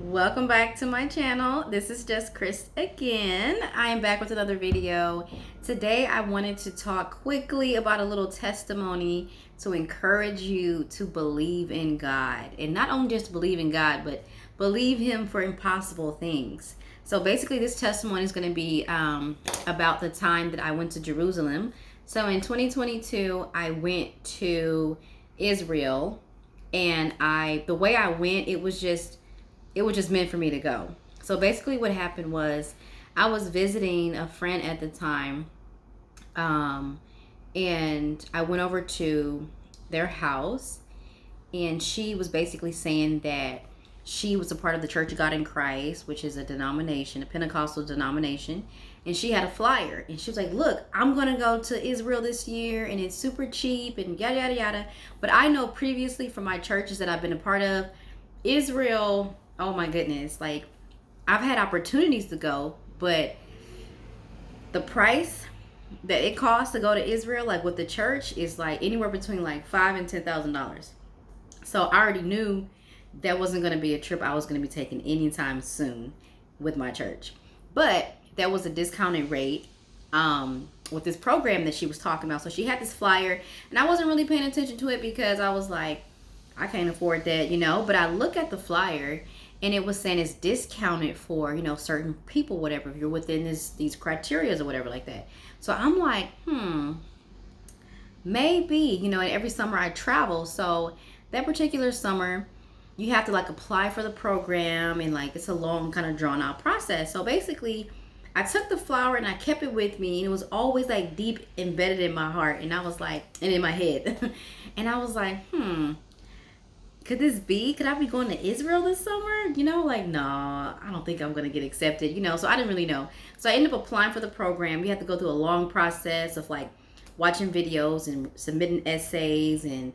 Welcome back to my channel. This is just Chris again. I am back with another video. Today I wanted to talk quickly about a little testimony to encourage you to believe in God. And not only just believe in God, but believe Him for impossible things. So basically this testimony is going to be about the time that I went to Jerusalem. So in 2022, I went to Israel, and the way I went, it was just meant for me to go. So basically what happened was I was visiting a friend at the time, and I went over to their house, and she was basically saying that she was a part of the Church of God in Christ, which is a denomination, a Pentecostal denomination, and she had a flyer, and she was like, look, I'm gonna go to Israel this year, and it's super cheap, and yada yada yada. But I know previously from my churches that I've been a part of, Israel, oh my goodness, like I've had opportunities to go, but the price that it costs to go to Israel, like with the church, is like anywhere between like $5,000 and $10,000. So I already knew that wasn't going to be a trip I was going to be taking anytime soon with my church. But that was a discounted rate with this program that she was talking about. So she had this flyer, and I wasn't really paying attention to it because I was like, I can't afford that, But I look at the flyer, and it was saying it's discounted for, certain people, whatever, if you're within these criteria or whatever like that. So I'm like, maybe, and every summer I travel. So that particular summer, you have to like apply for the program, and like it's a long kind of drawn out process. So basically I took the flower and I kept it with me, and it was always like deep embedded in my heart, and I was like, and in my head. And I was like, could I be going to Israel this summer? Like, no, I don't think I'm going to get accepted, So I didn't really know. So I ended up applying for the program. You have to go through a long process of like watching videos and submitting essays and,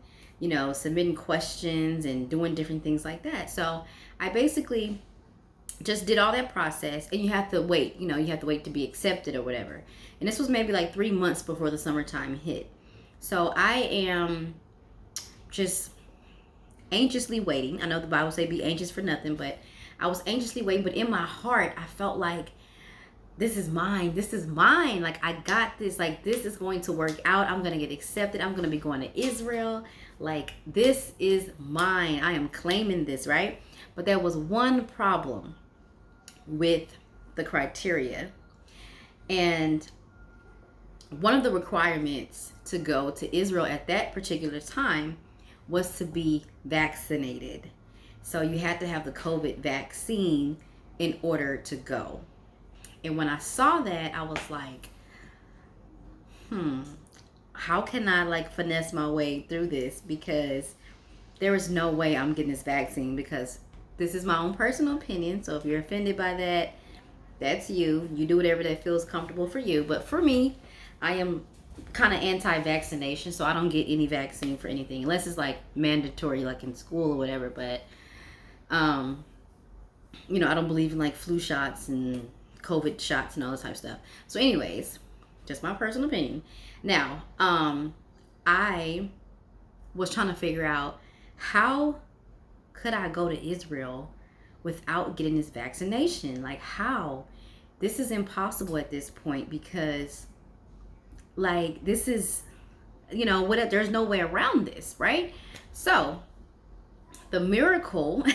submitting questions and doing different things like that. So I basically just did all that process, and you have to wait, you have to wait to be accepted or whatever. And this was maybe like 3 months before the summertime hit. So I am just anxiously waiting. I know the Bible say be anxious for nothing, but I was anxiously waiting. But in my heart, I felt like this is mine. This is mine. Like, I got this. Like, this is going to work out. I'm going to get accepted. I'm going to be going to Israel. Like, this is mine. I am claiming this, right? But there was one problem with the criteria. And one of the requirements to go to Israel at that particular time was to be vaccinated. So you had to have the COVID vaccine in order to go. And when I saw that, I was like, how can I like finesse my way through this? Because there is no way I'm getting this vaccine, because this is my own personal opinion. So if you're offended by that, that's you. You do whatever that feels comfortable for you. But for me, I am kind of anti-vaccination, so I don't get any vaccine for anything unless it's like mandatory, like in school or whatever. But I don't believe in like flu shots and COVID shots and all this type of stuff. So anyways, just my personal opinion. Now I was trying to figure out, how could I go to Israel without getting this vaccination? Like, how? This is impossible at this point, because like, this is, there's no way around this, right? So the miracle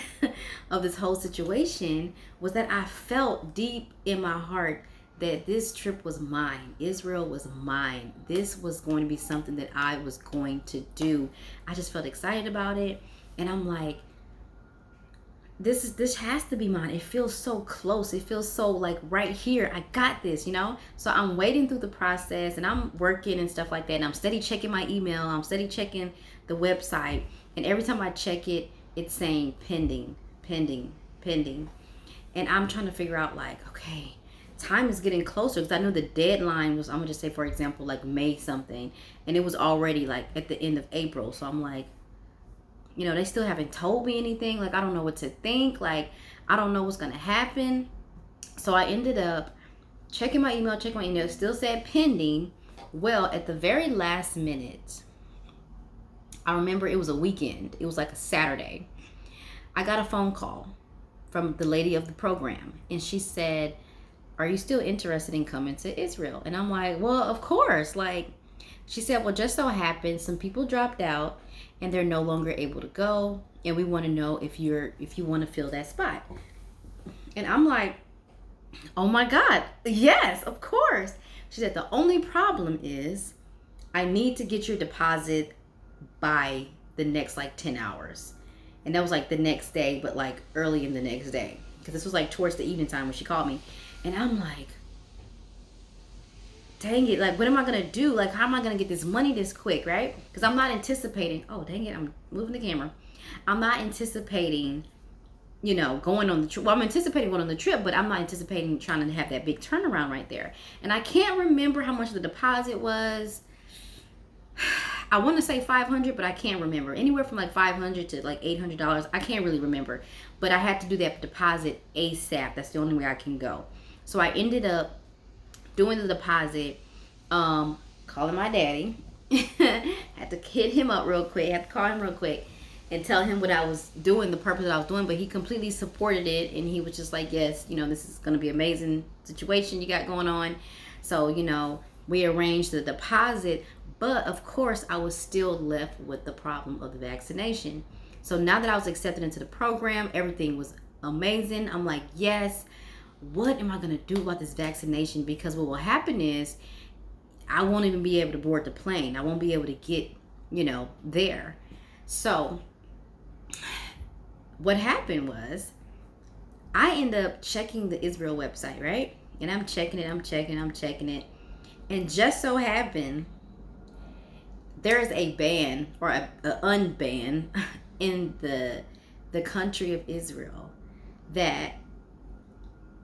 of this whole situation was that I felt deep in my heart that this trip was mine. Israel was mine. This was going to be something that I was going to do. I just felt excited about it. And I'm like, this has to be mine. It feels so close. It feels so like right here. I got this, So I'm waiting through the process, and I'm working and stuff like that. And I'm steady checking my email. I'm steady checking the website. And every time I check it, it's saying pending, pending, pending. And I'm trying to figure out like, okay, time is getting closer, because I know the deadline was, I'm gonna just say, for example, like May something. And it was already like at the end of April. So I'm like, they still haven't told me anything. Like, I don't know what to think. Like, I don't know what's going to happen. So I ended up checking my email, It still said pending. Well, at the very last minute, I remember it was a weekend. It was like a Saturday. I got a phone call from the lady of the program, and she said, "Are you still interested in coming to Israel?" And I'm like, "Well, of course." Like, she said, "Well, just so happens some people dropped out and they're no longer able to go, and we want to know if you want to fill that spot." And I'm like, "Oh my God, yes, of course." She said, "The only problem is I need to get your deposit by the next like 10 hours." And that was like the next day, but like early in the next day. Because this was like towards the evening time when she called me. And I'm like, dang it, like what am I gonna do? Like, how am I gonna get this money this quick, right? Because I'm not anticipating, oh dang it, I'm moving the camera. I'm not anticipating, going on the trip. Well, I'm anticipating going on the trip, but I'm not anticipating trying to have that big turnaround right there. And I can't remember how much the deposit was. I want to say 500, but I can't remember. Anywhere from like 500 to like $800. I can't really remember. But I had to do that deposit ASAP. That's the only way I can go. So I ended up doing the deposit, calling my daddy. Had to hit him up real quick. Had to call him real quick and tell him what I was doing, the purpose that I was doing. But he completely supported it. And he was just like, yes, this is going to be an amazing situation you got going on. So, we arranged the deposit. But of course, I was still left with the problem of the vaccination. So now that I was accepted into the program, everything was amazing. I'm like, yes, what am I going to do about this vaccination? Because what will happen is I won't even be able to board the plane. I won't be able to get, there. So what happened was I end up checking the Isreal website, right? And I'm checking it. And just so happened, there is a ban or a unban in the country of Israel that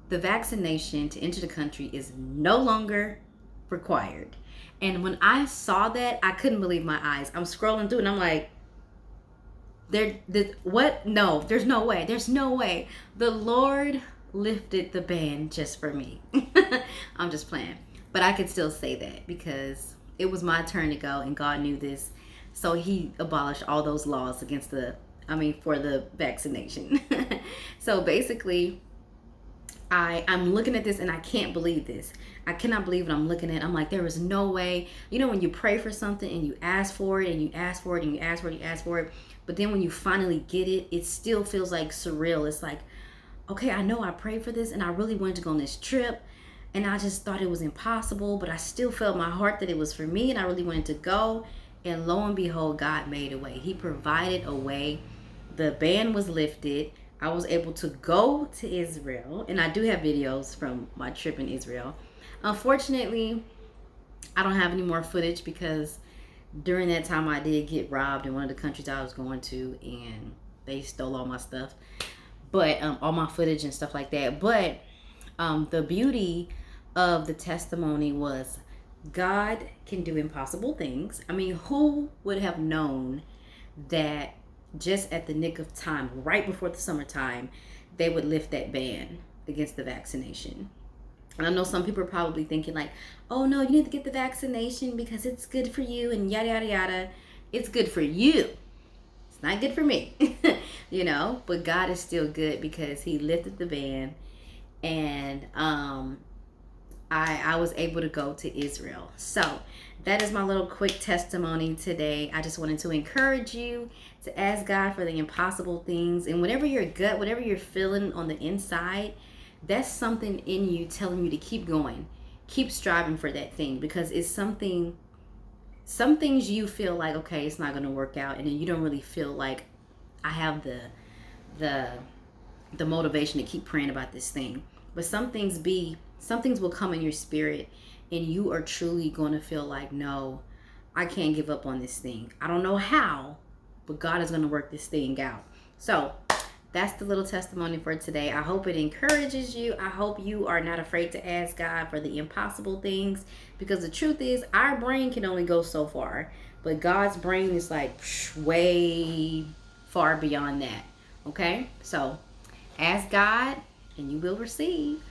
the vaccination to enter the country is no longer required. And when I saw that, I couldn't believe my eyes. I'm scrolling through and I'm like, what? No, there's no way. There's no way. The Lord lifted the ban just for me. I'm just playing. But I can still say that because it was my turn to go and God knew this. So he abolished all those laws for the vaccination. So basically, I'm looking at this and I can't believe this. I cannot believe what I'm looking at. I'm like, there is no way. When you pray for something and you ask for it and you ask for it and you ask for it, you ask for it. But then when you finally get it, it still feels like surreal. It's like, okay, I know I prayed for this and I really wanted to go on this trip. And I just thought it was impossible, but I still felt in my heart that it was for me and I really wanted to go. And lo and behold, God made a way. He provided a way. The ban was lifted. I was able to go to Israel. And I do have videos from my trip in Israel. Unfortunately, I don't have any more footage because during that time I did get robbed in one of the countries I was going to. And they stole all my stuff. But all my footage and stuff like that. But the beauty of the testimony was God can do impossible things. I mean, who would have known that just at the nick of time, right before the summertime, they would lift that ban against the vaccination? And I know some people are probably thinking like, oh no, you need to get the vaccination because it's good for you and yada, yada, yada. It's good for you. It's not good for me, but God is still good because he lifted the ban. And I was able to go to Israel. So that is my little quick testimony today. I just wanted to encourage you to ask God for the impossible things. And whatever your gut, whatever you're feeling on the inside, that's something in you telling you to keep going. Keep striving for that thing because it's something. Some things you feel like, okay, it's not going to work out. And then you don't really feel like I have the motivation to keep praying about this thing. But some things will come in your spirit and you are truly going to feel like, no, I can't give up on this thing. I don't know how, but God is going to work this thing out. So that's the little testimony for today. I hope it encourages you. I hope you are not afraid to ask God for the impossible things because the truth is our brain can only go so far, but God's brain is like way far beyond that. Okay? So ask God and you will receive.